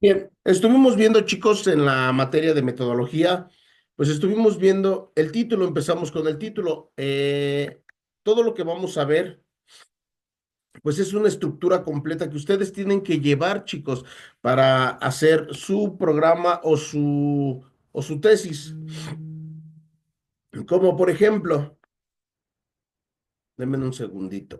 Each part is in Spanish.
Bien, estuvimos viendo, chicos, en la materia de metodología, pues estuvimos viendo el título, empezamos con el título. Todo lo que vamos a ver, pues es una estructura completa que ustedes tienen que llevar, chicos, para hacer su programa o su tesis. Como por ejemplo, denme un segundito.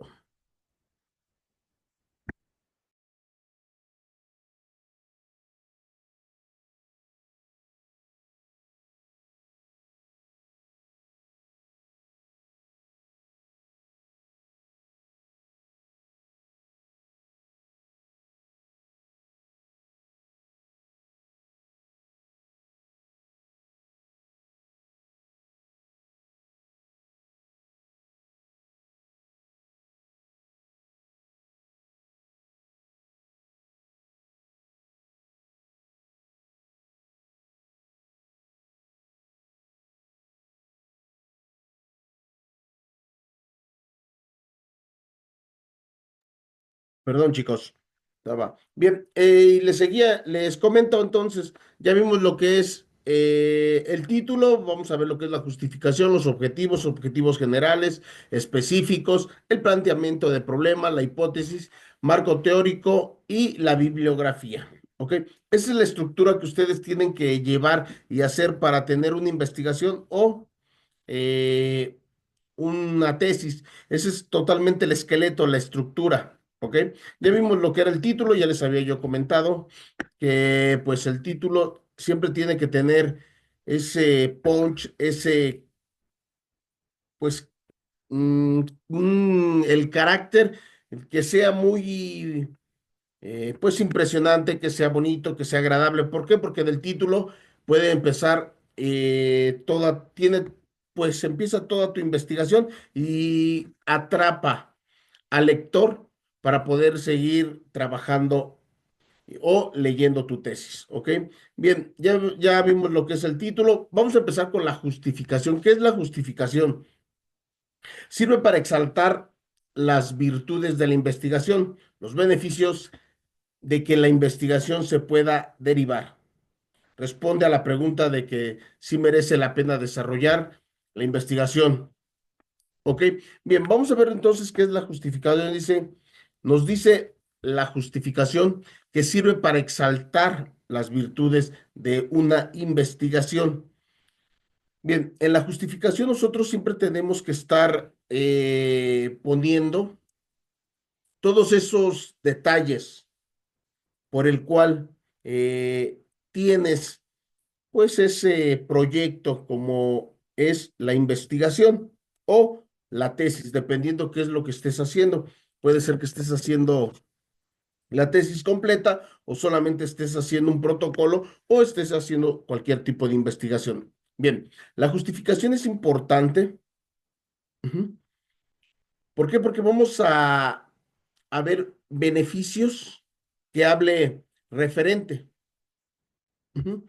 Perdón, chicos. Estaba. Bien, y les comento entonces, ya vimos lo que es el título, vamos a ver lo que es la justificación, los objetivos, objetivos generales, específicos, el planteamiento de problema, la hipótesis, marco teórico y la bibliografía. ¿Ok? Esa es la estructura que ustedes tienen que llevar y hacer para tener una investigación o eh, una tesis. Ese es totalmente el esqueleto, la estructura, ¿ok? Ya vimos lo que era el título, ya les había yo comentado que pues el título siempre tiene que tener ese punch, ese pues el carácter que sea muy pues impresionante, que sea bonito, que sea agradable. ¿Por qué? Porque del título puede empezar pues empieza toda tu investigación y atrapa al lector para poder seguir trabajando o leyendo tu tesis, ¿ok? Bien, ya vimos lo que es el título. Vamos a empezar con la justificación. ¿Qué es la justificación? Sirve para exaltar las virtudes de la investigación, los beneficios de que la investigación se pueda derivar. Responde a la pregunta de que si merece la pena desarrollar la investigación. ¿Ok? Bien, vamos a ver entonces qué es la justificación. Nos dice la justificación que sirve para exaltar las virtudes de una investigación. Bien, en la justificación nosotros siempre tenemos que estar poniendo todos esos detalles por el cual tienes pues ese proyecto como es la investigación o la tesis, dependiendo qué es lo que estés haciendo. Puede ser que estés haciendo la tesis completa o solamente estés haciendo un protocolo o estés haciendo cualquier tipo de investigación. Bien, la justificación es importante. Ujú. ¿Por qué? Porque vamos a ver beneficios que hable referente. Ujú.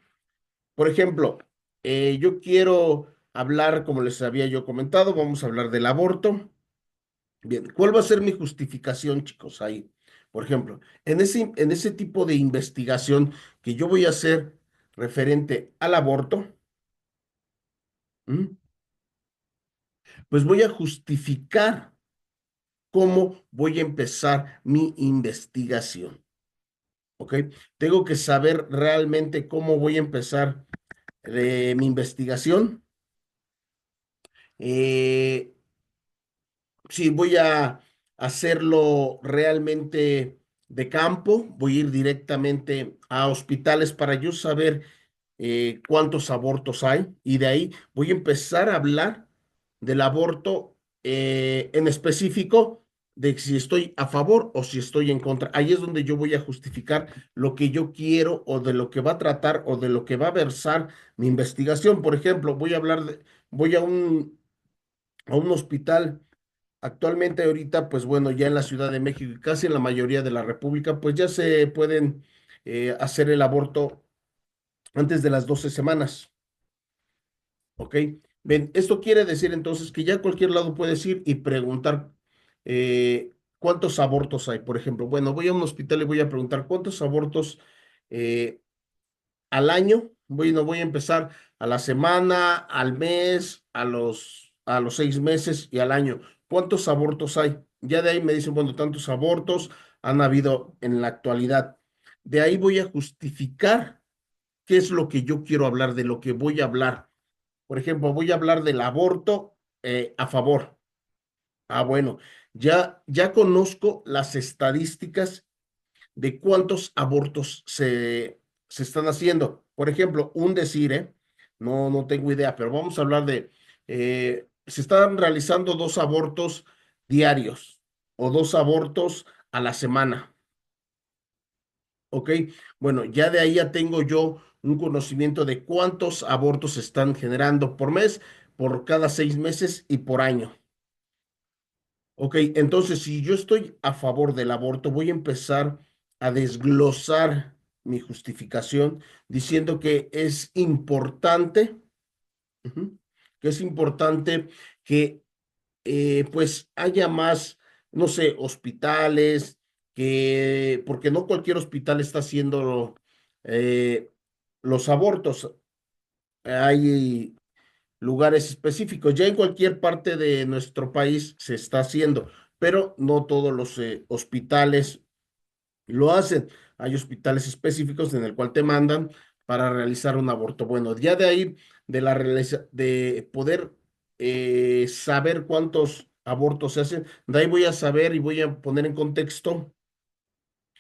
Por ejemplo, yo quiero hablar, como les había yo comentado, vamos a hablar del aborto. Bien, ¿cuál va a ser mi justificación, chicos? Ahí, por ejemplo, en ese tipo de investigación que yo voy a hacer referente al aborto, ¿m? Pues voy a justificar cómo voy a empezar mi investigación, ¿ok? Tengo que saber realmente cómo voy a empezar mi investigación. Eh, si voy a hacerlo realmente de campo, voy a ir directamente a hospitales para yo saber cuántos abortos hay y de ahí voy a empezar a hablar del aborto en específico, de si estoy a favor o si estoy en contra. Ahí es donde yo voy a justificar lo que yo quiero o de lo que va a tratar o de lo que va a versar mi investigación. Por ejemplo, voy a un hospital. Actualmente ahorita, pues bueno, ya en la Ciudad de México y casi en la mayoría de la República, pues ya se pueden hacer el aborto antes de las 12 semanas, ¿ok? Ven, esto quiere decir entonces que ya a cualquier lado puedes ir y preguntar cuántos abortos hay, por ejemplo. Bueno, voy a un hospital y voy a preguntar cuántos abortos eh, al año, no voy a empezar a la semana, al mes, a los 6 meses y al año. ¿Cuántos abortos hay? Ya de ahí me dicen, bueno, tantos abortos han habido en la actualidad. De ahí voy a justificar qué es lo que yo quiero hablar, de lo que voy a hablar. Por ejemplo, voy a hablar del aborto a favor. Ah, bueno, ya conozco las estadísticas de cuántos abortos se están haciendo. Por ejemplo, un decir, ¿eh? No tengo idea, pero vamos a hablar de, se están realizando 2 abortos diarios o 2 abortos a la semana, ¿ok? Bueno, ya de ahí ya tengo yo un conocimiento de cuántos abortos se están generando por mes, por cada 6 meses y por año. Ok, entonces si yo estoy a favor del aborto, voy a empezar a desglosar mi justificación diciendo que es importante, ujú, que es importante que pues haya más, no sé, hospitales, porque no cualquier hospital está haciendo eh, los abortos. Hay lugares específicos. Ya en cualquier parte de nuestro país se está haciendo, pero no todos los hospitales lo hacen. Hay hospitales específicos en el cual te mandan para realizar un aborto. Bueno, ya de ahí, de poder saber cuántos abortos se hacen, de ahí voy a saber y voy a poner en contexto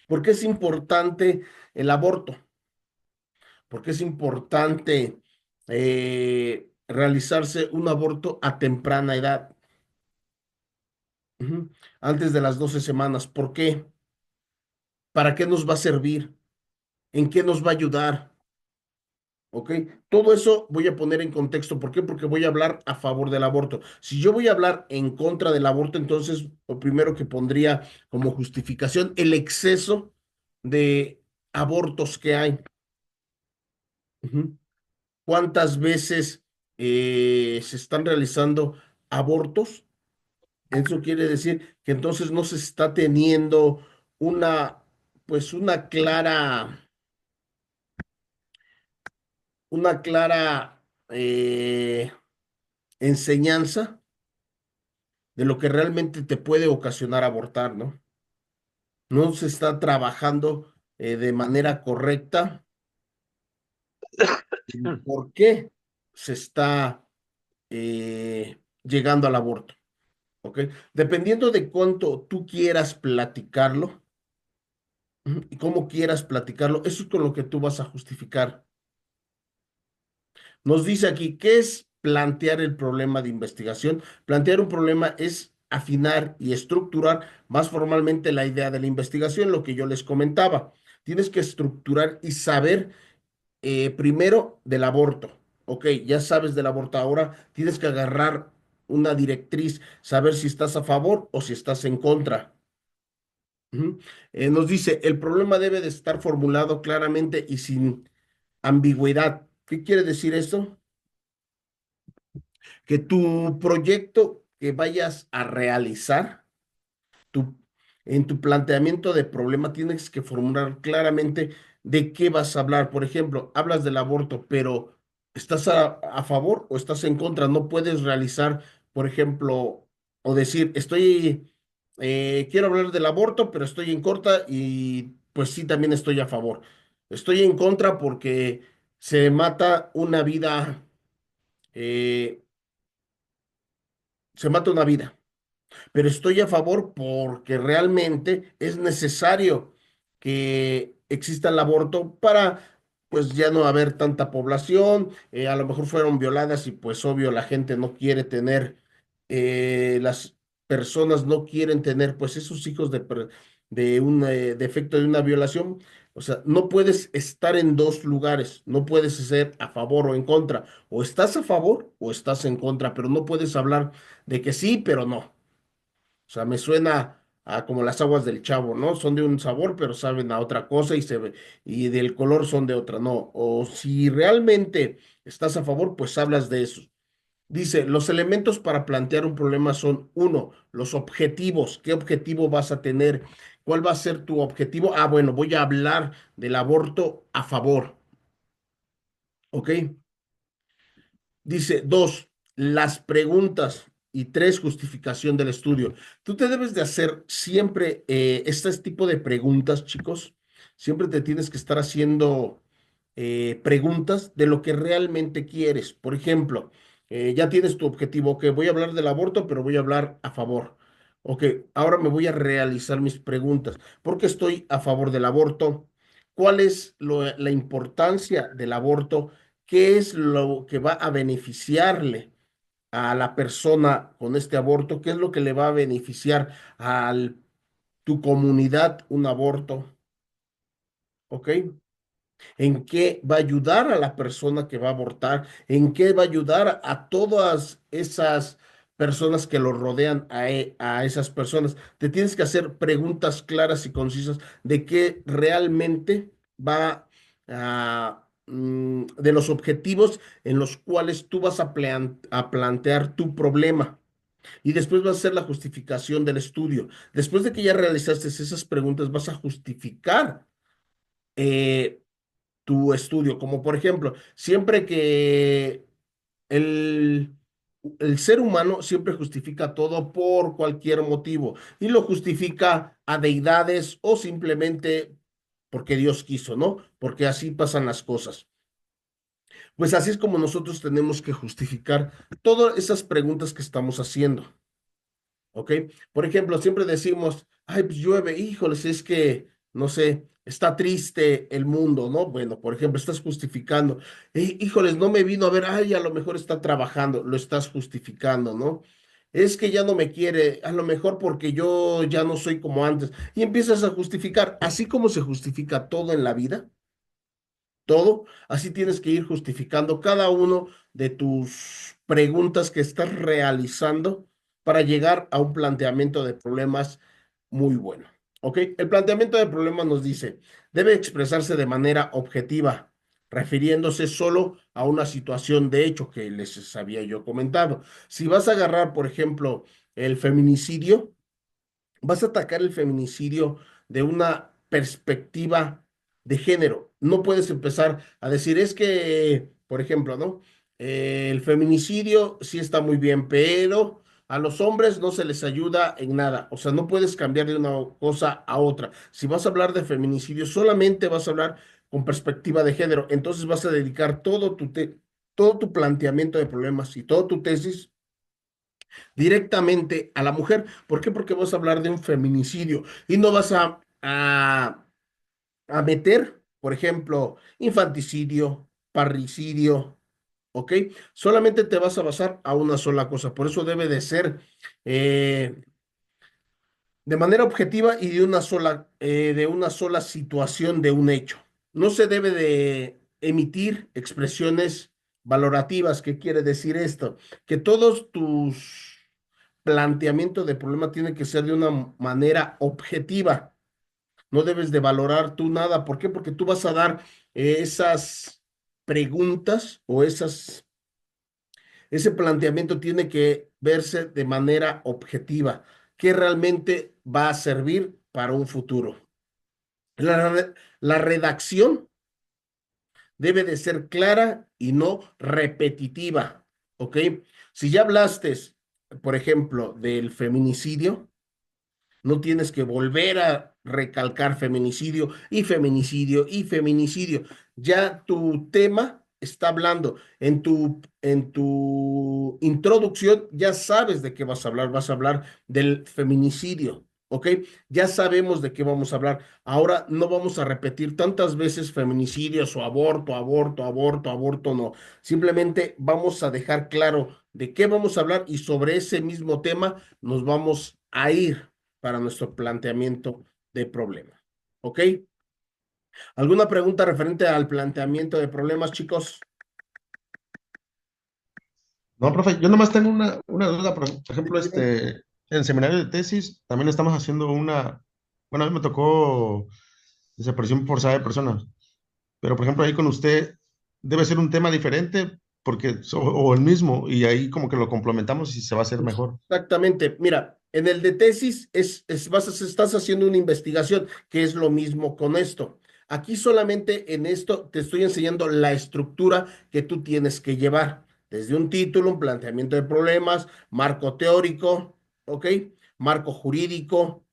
por qué es importante el aborto, por qué es importante realizarse un aborto a temprana edad. Ujú. Antes de las 12 semanas. ¿Por qué? ¿Para qué nos va a servir? ¿En qué nos va a ayudar? ¿Ok? Todo eso voy a poner en contexto. ¿Por qué? Porque voy a hablar a favor del aborto. Si yo voy a hablar en contra del aborto, entonces lo primero que pondría como justificación el exceso de abortos que hay. Ujú. ¿Cuántas veces se están realizando abortos? Eso quiere decir que entonces no se está teniendo una, pues una clara enseñanza de lo que realmente te puede ocasionar abortar, ¿no? No se está trabajando de manera correcta. ¿Por qué se está llegando al aborto? ¿Ok? Dependiendo de cuánto tú quieras platicarlo, ujú, y cómo quieras platicarlo, eso es con lo que tú vas a justificar. Nos dice aquí, ¿qué es plantear el problema de investigación? Plantear un problema es afinar y estructurar más formalmente la idea de la investigación, lo que yo les comentaba. Tienes que estructurar y saber primero del aborto. Ok, ya sabes del aborto, ahora tienes que agarrar una directriz, saber si estás a favor o si estás en contra. Ujú. Nos dice, el problema debe de estar formulado claramente y sin ambigüedad. ¿Qué quiere decir esto? Que tu proyecto que vayas a realizar, tu, en tu planteamiento de problema tienes que formular claramente de qué vas a hablar. Por ejemplo, hablas del aborto, pero ¿estás a favor o estás en contra? No puedes realizar, por ejemplo, o decir, quiero hablar del aborto, pero estoy en contra y pues sí, también estoy a favor. Estoy en contra porque se mata una vida, eh, se mata una vida, pero estoy a favor porque realmente es necesario que exista el aborto para, pues ya no haber tanta población, a lo mejor fueron violadas y pues obvio la gente no quiere tener, las personas no quieren tener pues esos hijos de un defecto de una violación. O sea, no puedes estar en dos lugares, no puedes ser a favor o en contra, o estás a favor o estás en contra, pero no puedes hablar de que sí, pero no. O sea, me suena a como las aguas del Chavo, ¿no? Son de un sabor, pero saben a otra cosa y del color son de otra, no. O si realmente estás a favor, pues hablas de eso. Dice, los elementos para plantear un problema son, uno, los objetivos. ¿Qué objetivo vas a tener? ¿Cuál va a ser tu objetivo? Ah, bueno, voy a hablar del aborto a favor, ¿ok? Dice, dos, las preguntas y tres, justificación del estudio. Tú te debes de hacer siempre este tipo de preguntas, chicos. Siempre te tienes que estar haciendo preguntas de lo que realmente quieres. Por ejemplo, ya tienes tu objetivo, que voy a hablar del aborto, pero voy a hablar a favor. Ok, ahora me voy a realizar mis preguntas. ¿Por qué estoy a favor del aborto? ¿Cuál es la importancia del aborto? ¿Qué es lo que va a beneficiarle a la persona con este aborto? ¿Qué es lo que le va a beneficiar a tu comunidad un aborto? ¿Ok? ¿En qué va a ayudar a la persona que va a abortar? ¿En qué va a ayudar a todas esas personas que lo rodean a esas personas? Te tienes que hacer preguntas claras y concisas de qué realmente va de los objetivos en los cuales tú vas a plantear tu problema. Y después vas a hacer la justificación del estudio. Después de que ya realizaste esas preguntas, vas a justificar eh, tu estudio. Como por ejemplo, siempre que el, el ser humano siempre justifica todo por cualquier motivo y lo justifica a deidades o simplemente porque Dios quiso, ¿no? Porque así pasan las cosas. Pues así es como nosotros tenemos que justificar todas esas preguntas que estamos haciendo. ¿Ok? Por ejemplo, siempre decimos, ay, pues llueve, híjoles, es que, no sé, está triste el mundo, ¿no? Bueno, por ejemplo, estás justificando, híjoles, no me vino a ver, ay, a lo mejor está trabajando, lo estás justificando, ¿no? Es que ya no me quiere, a lo mejor porque yo ya no soy como antes. Y empiezas a justificar, así como se justifica todo en la vida, todo, así tienes que ir justificando cada uno de tus preguntas que estás realizando para llegar a un planteamiento de problemas muy bueno. ¿Ok? El planteamiento de problemas nos dice, debe expresarse de manera objetiva, refiriéndose solo a una situación de hecho que les había yo comentado. Si vas a agarrar, por ejemplo, el feminicidio, vas a atacar el feminicidio de una perspectiva de género. No puedes empezar a decir, es que, por ejemplo, ¿no? El feminicidio sí está muy bien, pero a los hombres no se les ayuda en nada. O sea, no puedes cambiar de una cosa a otra. Si vas a hablar de feminicidio, solamente vas a hablar con perspectiva de género. Entonces vas a dedicar todo tu planteamiento de problemas y toda tu tesis directamente a la mujer. ¿Por qué? Porque vas a hablar de un feminicidio y no vas a meter, por ejemplo, infanticidio, parricidio, ¿ok? Solamente te vas a basar a una sola cosa. Por eso debe de ser eh, de manera objetiva y de una sola situación de un hecho. No se debe de emitir expresiones valorativas. ¿Qué quiere decir esto? Que todos tus planteamientos de problema tienen que ser de una manera objetiva. No debes de valorar tú nada. ¿Por qué? Porque tú vas a dar esas preguntas o ese planteamiento tiene que verse de manera objetiva, que realmente va a servir para un futuro. La redacción debe de ser clara y no repetitiva, ¿ok? Si ya hablaste, por ejemplo, del feminicidio, no tienes que volver a recalcar feminicidio y feminicidio y feminicidio. Ya tu tema está hablando. En tu introducción ya sabes de qué vas a hablar. Vas a hablar del feminicidio. ¿Ok? Ya sabemos de qué vamos a hablar. Ahora no vamos a repetir tantas veces feminicidios o aborto, aborto, aborto, aborto, no. Simplemente vamos a dejar claro de qué vamos a hablar y sobre ese mismo tema nos vamos a ir para nuestro planteamiento de problema. ¿Ok? ¿Alguna pregunta referente al planteamiento de problemas, chicos? No, profe, yo nomás tengo una duda, por ejemplo, Dime. en seminario de tesis también estamos haciendo bueno, a mí me tocó desaparición forzada de personas, pero por ejemplo ahí con usted debe ser un tema diferente o el mismo, y ahí como que lo complementamos y se va a hacer mejor. Exactamente. Mira, En el de tesis estás haciendo una investigación, que es lo mismo con esto. Aquí solamente en esto te estoy enseñando la estructura que tú tienes que llevar, desde un título, un planteamiento de problemas, marco teórico, ¿ok? Marco jurídico,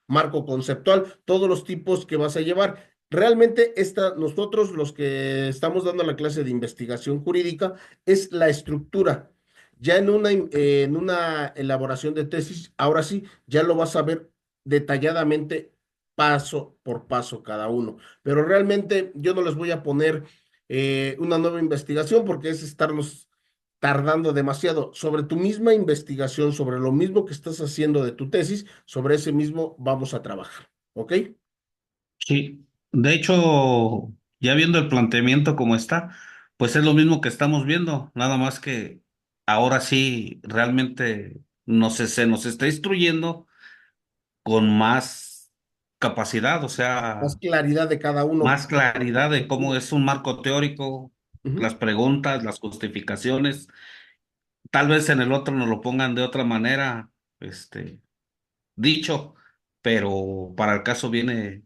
marco conceptual, todos los tipos que vas a llevar. Realmente nosotros los que estamos dando la clase de investigación jurídica es la estructura. Ya en una elaboración de tesis, ahora sí, ya lo vas a ver detalladamente paso por paso cada uno. Pero realmente yo no les voy a poner una nueva investigación porque es estarnos tardando demasiado. Sobre tu misma investigación, sobre lo mismo que estás haciendo de tu tesis, sobre ese mismo vamos a trabajar. ¿Ok? Sí, de hecho, ya viendo el planteamiento como está, pues es lo mismo que estamos viendo, nada más que ahora sí realmente se nos está instruyendo con más capacidad, o Más sea, claridad de cada uno. más claridad de cómo es un marco teórico, Ujú. las preguntas, las justificaciones. Tal vez en el otro nos lo pongan de otra manera, dicho, pero para el caso viene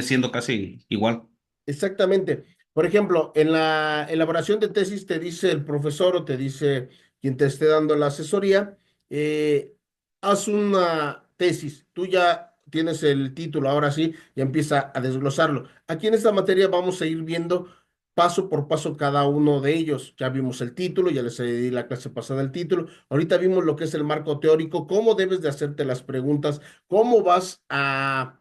siendo casi igual. Exactamente. Por ejemplo, en la elaboración de tesis te dice el profesor o te dice quien te esté dando la asesoría, eh, haz una tesis. Tú ya tienes el título, ahora sí, ya empieza a desglosarlo. Aquí en esta materia vamos a ir viendo paso por paso cada uno de ellos. Ya vimos el título, ya les di la clase pasada el título. Ahorita vimos lo que es el marco teórico, cómo debes de hacerte las preguntas, cómo vas a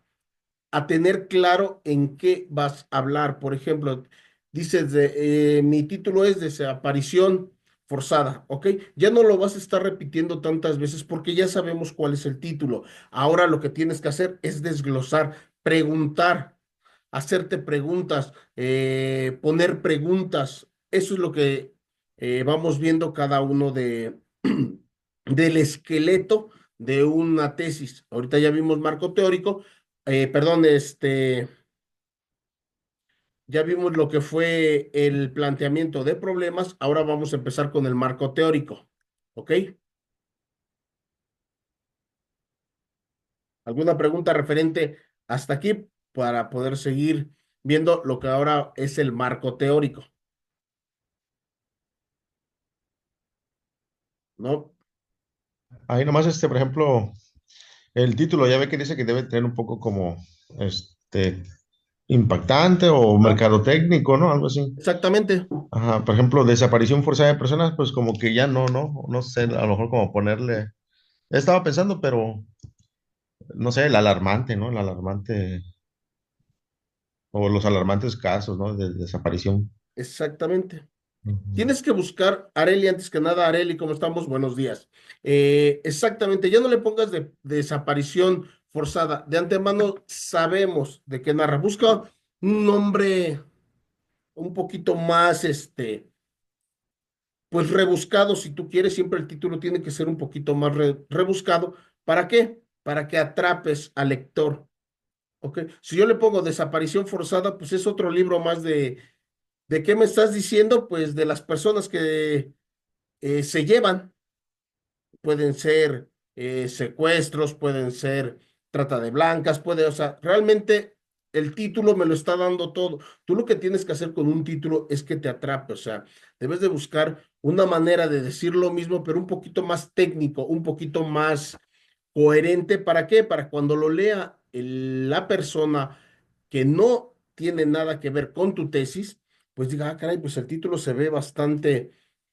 tener claro en qué vas a hablar. Por ejemplo, dices, mi título es Desaparición forzada, ¿ok? Ya no lo vas a estar repitiendo tantas veces porque ya sabemos cuál es el título. Ahora lo que tienes que hacer es desglosar, preguntar, hacerte preguntas, poner preguntas. Eso es lo que vamos viendo cada uno del esqueleto de una tesis. Ahorita ya vimos marco teórico, perdón, ya vimos lo que fue el planteamiento de problemas, ahora vamos a empezar con el marco teórico, ¿ok? ¿Alguna pregunta referente hasta aquí para poder seguir viendo lo que ahora es el marco teórico? ¿No? Ahí nomás, por ejemplo, el título, ya ve que dice que debe tener un poco como, impactante o Ah, mercadotécnico, ¿no? Algo así. exactamente, Ajá, por ejemplo, desaparición forzada de personas, pues como que ya no sé, a lo mejor como ponerle, estaba pensando, pero no sé, el alarmante, ¿no? El alarmante, o los alarmantes casos, ¿no? De desaparición. exactamente. Ujú. Tienes que buscar, Areli, antes que nada, Areli, ¿cómo estamos? Buenos días. Exactamente, ya no le pongas de desaparición forzada. De antemano sabemos de qué narra. Busca un nombre un poquito más, pues rebuscado, si tú quieres, siempre el título tiene que ser un poquito más rebuscado. ¿Para qué? Para que atrapes al lector. ¿Ok? Si yo le pongo desaparición forzada, pues es otro libro más ¿de qué me estás diciendo? Pues de las personas que se llevan. Pueden ser secuestros, pueden ser trata de blancas, o sea, realmente el título me lo está dando todo. Tú lo que tienes que hacer con un título es que te atrape, o sea, debes de buscar una manera de decir lo mismo, pero un poquito más técnico, un poquito más coherente. ¿Para qué? Para cuando lo lea la persona que no tiene nada que ver con tu tesis, pues diga, ah, caray, pues el título se ve bastante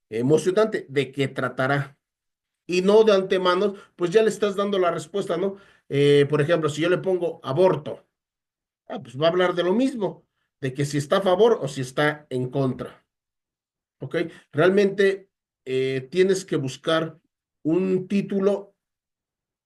emocionante. ¿De qué tratará? Y no de antemano, pues ya le estás dando la respuesta, ¿no? Por ejemplo, si yo le pongo aborto, pues va a hablar de lo mismo, de que si está a favor o si está en contra, ¿ok? Realmente tienes que buscar un título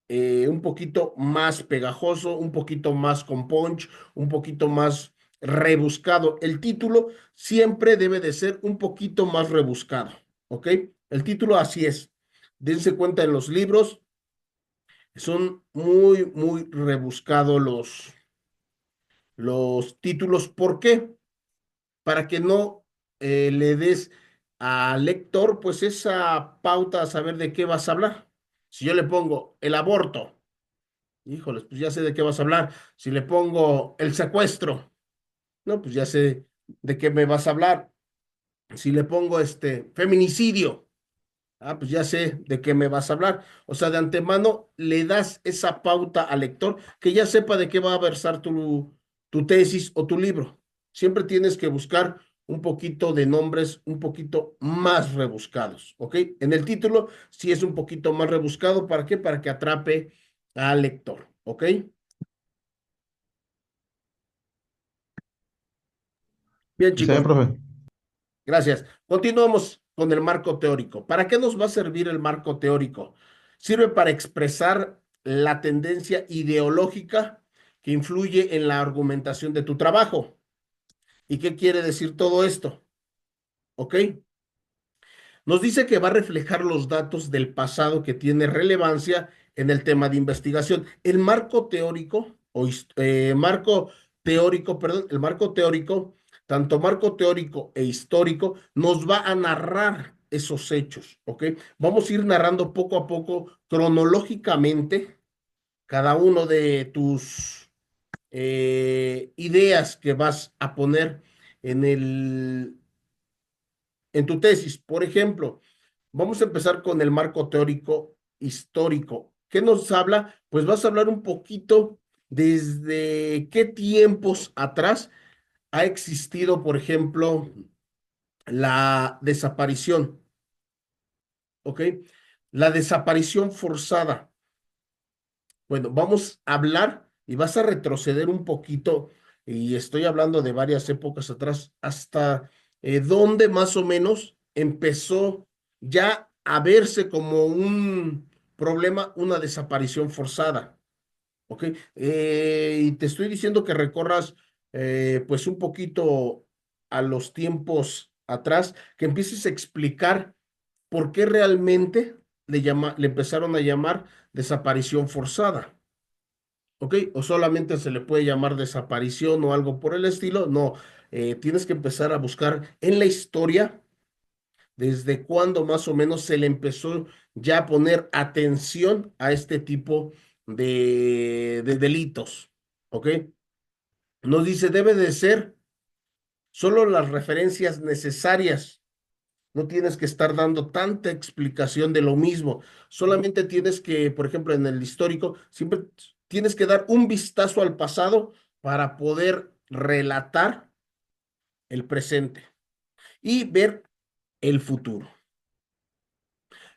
un poquito más pegajoso, un poquito más con punch, un poquito más rebuscado. El título siempre debe de ser un poquito más rebuscado, ¿ok? El título así es. Dense cuenta en los libros. Son muy, muy rebuscados los títulos. ¿Por qué? Para que no le des al lector pues esa pauta a saber de qué vas a hablar. Si yo le pongo el aborto, híjoles, pues ya sé de qué vas a hablar. Si le pongo el secuestro, no, pues ya sé de qué me vas a hablar. Si le pongo feminicidio, pues ya sé de qué me vas a hablar. O sea, de antemano le das esa pauta al lector que ya sepa de qué va a versar tu tesis o tu libro. Siempre tienes que buscar un poquito de nombres un poquito más rebuscados, ¿ok? En el título sí es un poquito más rebuscado. ¿Para qué? Para que atrape al lector, ¿ok? Bien, Está bien, chicos, profe. gracias. Continuamos con el marco teórico. ¿Para qué nos va a servir el marco teórico? Sirve para expresar la tendencia ideológica que influye en la argumentación de tu trabajo. ¿Y qué quiere decir todo esto? ¿Ok? Nos dice que va a reflejar los datos del pasado que tiene relevancia en el tema de investigación. El marco teórico, marco teórico, perdón, el marco teórico, tanto marco teórico e histórico, nos va a narrar esos hechos, ¿ok? Vamos a ir narrando poco a poco, cronológicamente, cada uno de tus ideas que vas a poner en en tu tesis. Por ejemplo, vamos a empezar con el marco teórico histórico. ¿Qué nos habla? Pues vas a hablar un poquito desde qué tiempos atrás ha existido, por ejemplo, la desaparición, ¿ok? La desaparición forzada. Bueno, vamos a hablar y vas a retroceder un poquito, y estoy hablando de varias épocas atrás, hasta dónde más o menos empezó ya a verse como un problema, una desaparición forzada, ¿ok? Y te estoy diciendo que recorras pues un poquito a los tiempos atrás, que empieces a explicar por qué realmente le empezaron a llamar desaparición forzada. ¿Ok? O solamente se le puede llamar desaparición o algo por el estilo. No, tienes que empezar a buscar en la historia desde cuándo más o menos se le empezó ya a poner atención a este tipo de delitos. ¿Ok? Nos dice, debe de ser solo las referencias necesarias. No tienes que estar dando tanta explicación de lo mismo. Solamente tienes que, por ejemplo, en el histórico, siempre tienes que dar un vistazo al pasado para poder relatar el presente y ver el futuro.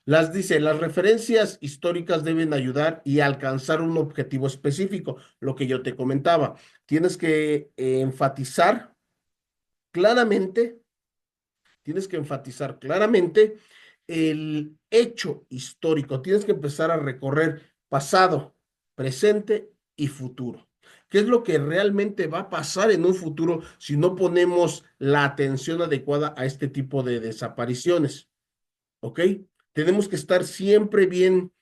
Las referencias históricas deben ayudar y alcanzar un objetivo específico, lo que yo te comentaba. Tienes que claramente tienes que enfatizar claramente el hecho histórico. Tienes que empezar a recorrer pasado, presente y futuro. ¿Qué es lo que realmente va a pasar en un futuro si no ponemos la atención adecuada a este tipo de desapariciones? ¿Ok? Tenemos que estar siempre bien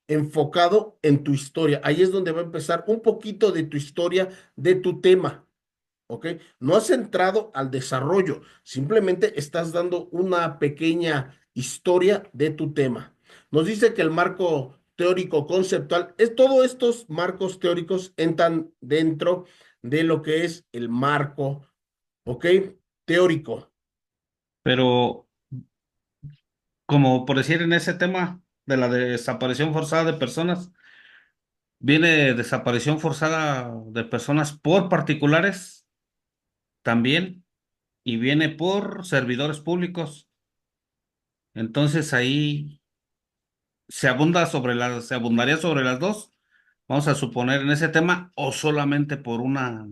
enfocado en tu historia. Ahí es donde va a empezar un poquito de tu historia, de tu tema. ¿Ok? No has entrado al desarrollo, simplemente estás dando una pequeña historia de tu tema. Nos dice que el marco teórico conceptual, todos estos marcos teóricos entran dentro de lo que es el marco, ¿ok? Teórico. Pero como por decir en ese tema de la desaparición forzada de personas, viene desaparición forzada de personas por particulares también y viene por servidores públicos. Entonces ahí se abundaría sobre las dos, vamos a suponer en ese tema, o solamente por una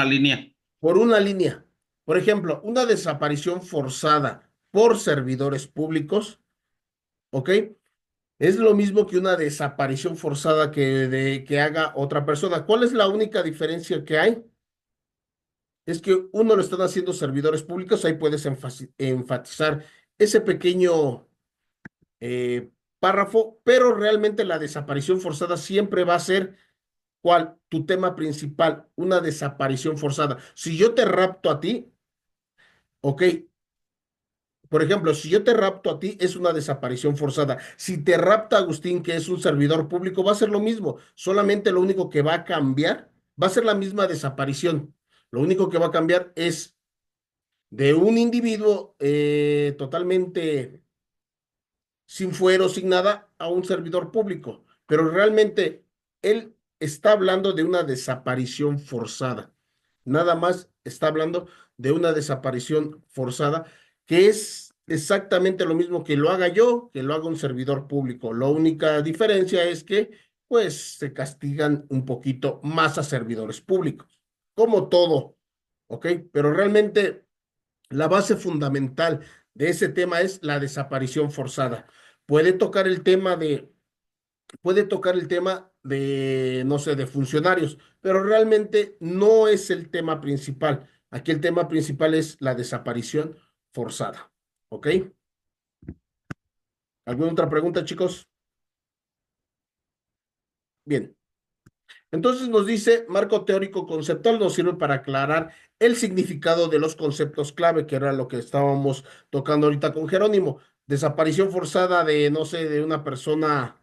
línea. Por una línea. Por ejemplo, una desaparición forzada por servidores públicos, ¿ok? Es lo mismo que una desaparición forzada que haga otra persona. ¿Cuál es la única diferencia que hay? Es que uno lo están haciendo servidores públicos, ahí puedes enfatizar ese pequeño eh, párrafo, pero realmente la desaparición forzada siempre va a ser, ¿cuál? Tu tema principal, una desaparición forzada. Si yo te rapto a ti, ok, Por ejemplo, si yo te rapto a ti, es una desaparición forzada. Si te rapta Agustín, que es un servidor público, va a ser lo mismo. Solamente lo único que va a cambiar, va a ser la misma desaparición. Lo único que va a cambiar es de un individuo totalmente sin fuero, sin nada, a un servidor público. Pero realmente él está hablando de una desaparición forzada. Nada más está hablando de una desaparición forzada, que es exactamente lo mismo que lo haga yo, que lo haga un servidor público. La única diferencia es que, pues, se castigan un poquito más a servidores públicos, como todo, ¿ok? Pero realmente la base fundamental de ese tema es la desaparición forzada. Puede tocar el tema de, puede tocar el tema de, no sé, de funcionarios, pero realmente no es el tema principal. Aquí el tema principal es la desaparición forzada. ¿Ok? ¿Alguna otra pregunta, chicos? Bien. Entonces nos dice, marco teórico conceptual nos sirve para aclarar el significado de los conceptos clave, que era lo que estábamos tocando ahorita con Jerónimo. Desaparición forzada de, no sé, de una persona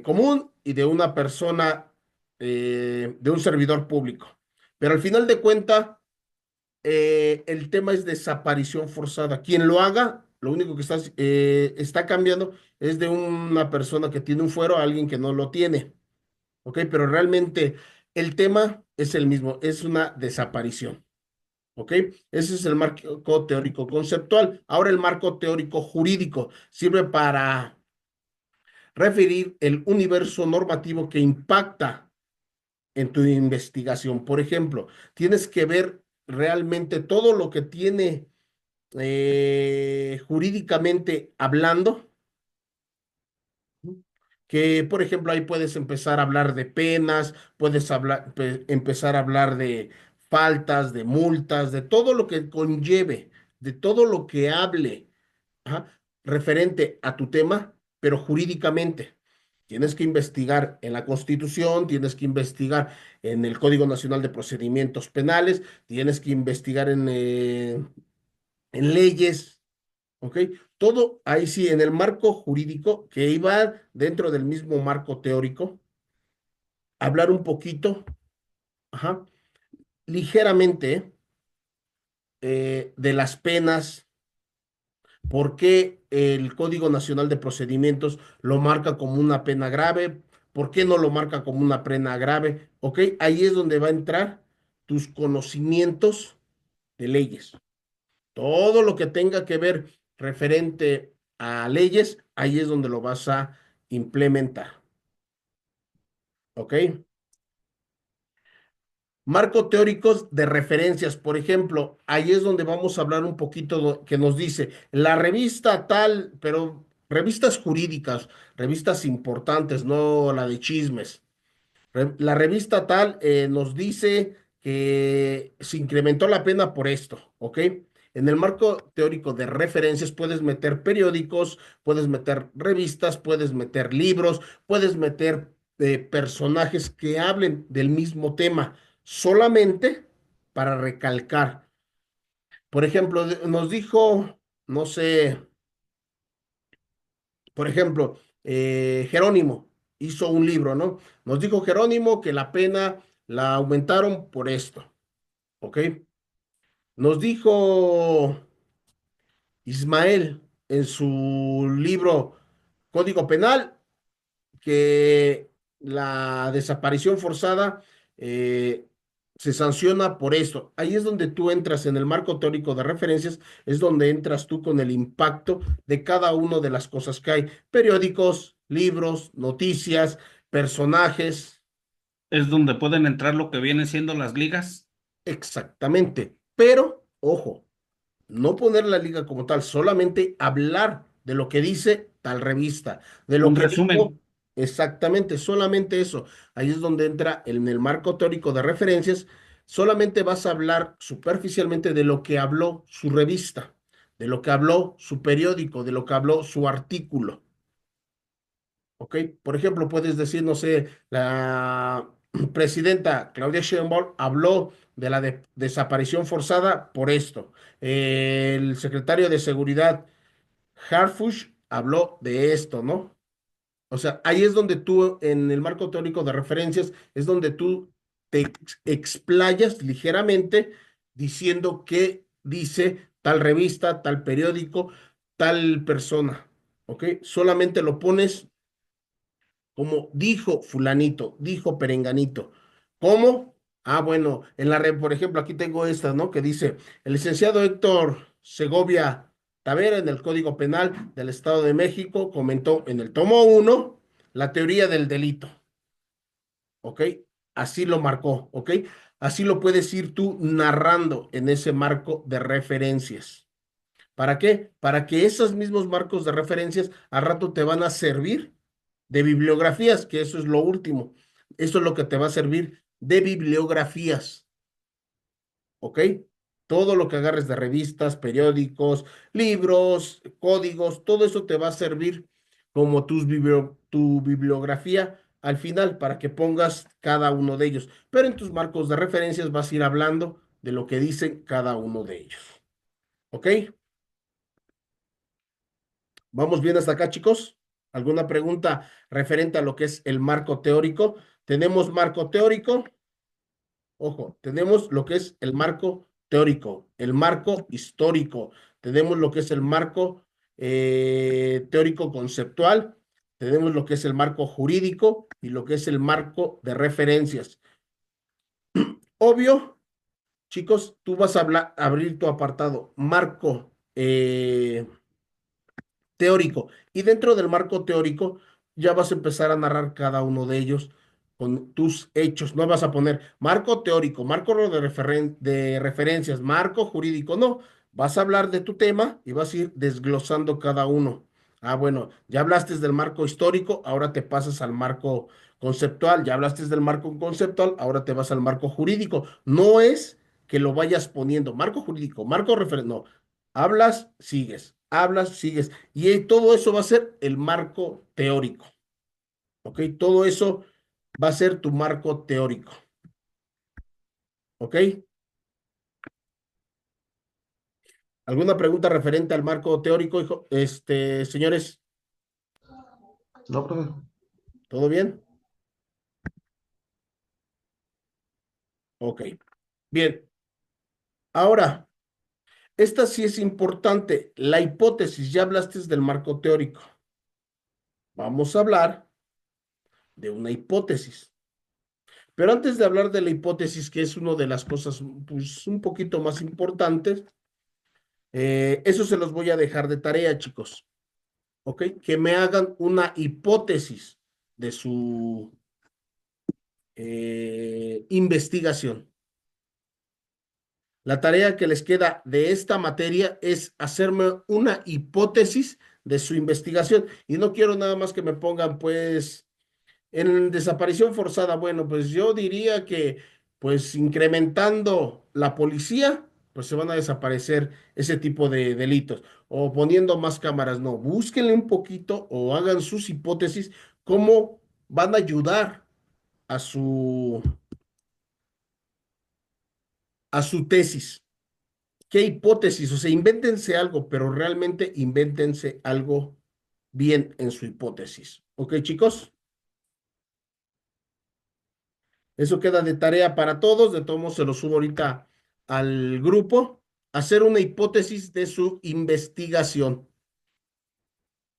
común y de una persona, de un servidor público. Pero al final de cuentas, el tema es desaparición forzada. Quien lo haga, lo único que está cambiando es de una persona que tiene un fuero a alguien que no lo tiene. ¿Ok? Pero realmente el tema es el mismo, es una desaparición. ¿Ok? Ese es el marco teórico conceptual. Ahora el marco teórico jurídico sirve para referir el universo normativo que impacta en tu investigación. Por ejemplo, tienes que ver realmente todo lo que tiene jurídicamente hablando, que por ejemplo ahí puedes empezar a hablar de penas, puedes empezar a hablar de faltas, de multas, de todo lo que conlleve, de todo lo que hable, ajá, referente a tu tema, pero jurídicamente. Tienes que investigar en la Constitución, tienes que investigar en el Código Nacional de Procedimientos Penales, tienes que investigar en leyes, ¿ok? Todo ahí sí, en el marco jurídico, que iba dentro del mismo marco teórico, hablar un poquito, ajá, ligeramente de las penas. ¿Por qué el Código Nacional de Procedimientos lo marca como una pena grave? ¿Por qué no lo marca como una pena grave? ¿Ok? Ahí es donde va a entrar tus conocimientos de leyes. Todo lo que tenga que ver referente a leyes, ahí es donde lo vas a implementar. ¿Ok? Marco teóricos de referencias, por ejemplo, ahí es donde vamos a hablar un poquito que nos dice la revista tal, pero revistas jurídicas, revistas importantes, no la de chismes. La revista tal nos dice que se incrementó la pena por esto, ¿ok? En el marco teórico de referencias puedes meter periódicos, puedes meter revistas, puedes meter libros, puedes meter personajes que hablen del mismo tema, solamente para recalcar. Por ejemplo, nos dijo, no sé, por ejemplo, Jerónimo hizo un libro, ¿no? Nos dijo Jerónimo que la pena la aumentaron por esto, ¿ok? Nos dijo Ismael en su libro Código Penal que la desaparición forzada eh, se sanciona por esto. Ahí es donde tú entras en el marco teórico de referencias, es donde entras tú con el impacto de cada una de las cosas que hay. Periódicos, libros, noticias, personajes, Es donde pueden entrar lo que vienen siendo las ligas. exactamente. Pero, ojo, no poner la liga como tal, solamente hablar de lo que dice tal revista, de lo Un que dijo resumen. exactamente, solamente eso. Ahí es donde entra en el marco teórico de referencias, solamente vas a hablar superficialmente de lo que habló su revista, de lo que habló su periódico, de lo que habló su artículo. ¿Ok? Por ejemplo, puedes decir, no sé, presidenta Claudia Sheinbaum habló de la desaparición forzada por esto. El secretario de Seguridad Harfush habló de esto, ¿no? O sea, ahí es donde tú, en el marco teórico de referencias, es donde tú te explayas ligeramente diciendo qué dice tal revista, tal periódico, tal persona, ¿ok? Solamente lo pones como dijo fulanito, dijo perenganito. ¿Cómo? Ah, bueno, en la red, por ejemplo, aquí tengo esta, ¿no? Que dice, el licenciado Héctor Segovia Tavera en el Código Penal del Estado de México comentó en el tomo 1 la teoría del delito, ¿ok? Así lo marcó, ¿ok? Así lo puedes ir tú narrando en ese marco de referencias. ¿Para qué? Para que esos mismos marcos de referencias al rato te van a servir de bibliografías, que eso es lo último. Eso es lo que te va a servir de bibliografías, ¿ok? Todo lo que agarres de revistas, periódicos, libros, códigos, todo eso te va a servir como tu bibliografía al final para que pongas cada uno de ellos. Pero en tus marcos de referencias vas a ir hablando de lo que dicen cada uno de ellos, ¿ok? ¿Vamos bien hasta acá, chicos? ¿Alguna pregunta referente a lo que es el marco teórico? Tenemos marco teórico, ojo, tenemos lo que es el marco teórico, el marco histórico, tenemos lo que es el marco teórico conceptual, tenemos lo que es el marco jurídico y lo que es el marco de referencias. Obvio, chicos, tú vas a abrir tu apartado marco teórico. Y dentro del marco teórico ya vas a empezar a narrar cada uno de ellos con tus hechos. No vas a poner marco teórico, marco de referencias, marco jurídico. No, vas a hablar de tu tema y vas a ir desglosando cada uno. Ah, bueno, ya hablaste del marco histórico, ahora te pasas al marco conceptual. Ya hablaste del marco conceptual, ahora te vas al marco jurídico. No es que lo vayas poniendo marco jurídico, marco referencia, no. Hablas, sigues. Y todo eso va a ser el marco teórico, ¿ok? Todo eso va a ser tu marco teórico, ¿ok? ¿Alguna pregunta referente al marco teórico, señores? No, profe. ¿Todo bien? Ok. Bien. Ahora, esta sí es importante. La hipótesis, ya hablaste del marco teórico. Vamos a hablar de una hipótesis. Pero antes de hablar de la hipótesis, que es una de las cosas pues, un poquito más importantes, eso se los voy a dejar de tarea, chicos. ¿Ok? Que me hagan una hipótesis de su investigación. La tarea que les queda de esta materia es hacerme una hipótesis de su investigación. Y no quiero nada más que me pongan, pues, en desaparición forzada. Bueno, pues yo diría que, pues, incrementando la policía, pues se van a desaparecer ese tipo de delitos. O poniendo más cámaras, no. Búsquenle un poquito o hagan sus hipótesis cómo van a ayudar a su tesis. ¿Qué hipótesis? O sea, invéntense algo, pero realmente invéntense algo bien en su hipótesis. ¿Ok, chicos? Eso queda de tarea para todos. De todos modos, se lo subo ahorita al grupo. Hacer una hipótesis de su investigación,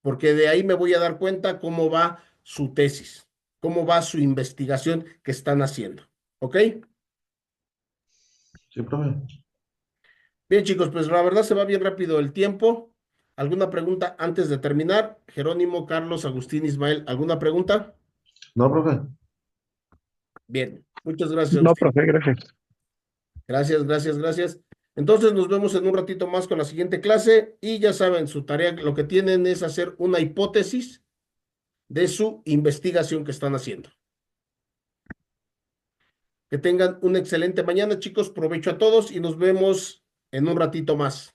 porque de ahí me voy a dar cuenta cómo va su tesis, cómo va su investigación que están haciendo. ¿Ok? Sí, profe. Bien, chicos, pues la verdad se va bien rápido el tiempo. ¿Alguna pregunta antes de terminar? Jerónimo, Carlos, Agustín, Ismael, ¿alguna pregunta? No, profe. Bien, muchas gracias, No, Agustín. profe, gracias. Gracias, gracias, gracias. Entonces nos vemos en un ratito más con la siguiente clase y ya saben, su tarea lo que tienen es hacer una hipótesis de su investigación que están haciendo. Que tengan una excelente mañana, chicos. Provecho a todos y nos vemos en un ratito más.